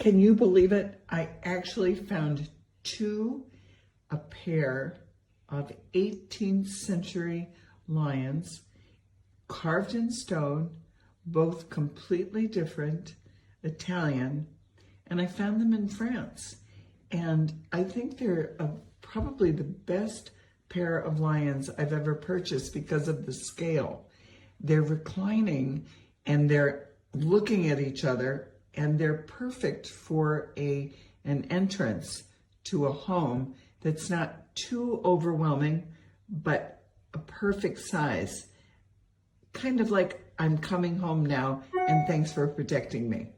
Can you believe it? I actually found a pair of 18th century lions carved in stone, both completely different, Italian, and I found them in France. And I think they're probably the best pair of lions I've ever purchased because of the scale. They're reclining and they're looking at each other, and they're perfect for an entrance to a home that's not too overwhelming, but a perfect size. Kind of like I'm coming home now, and thanks for protecting me.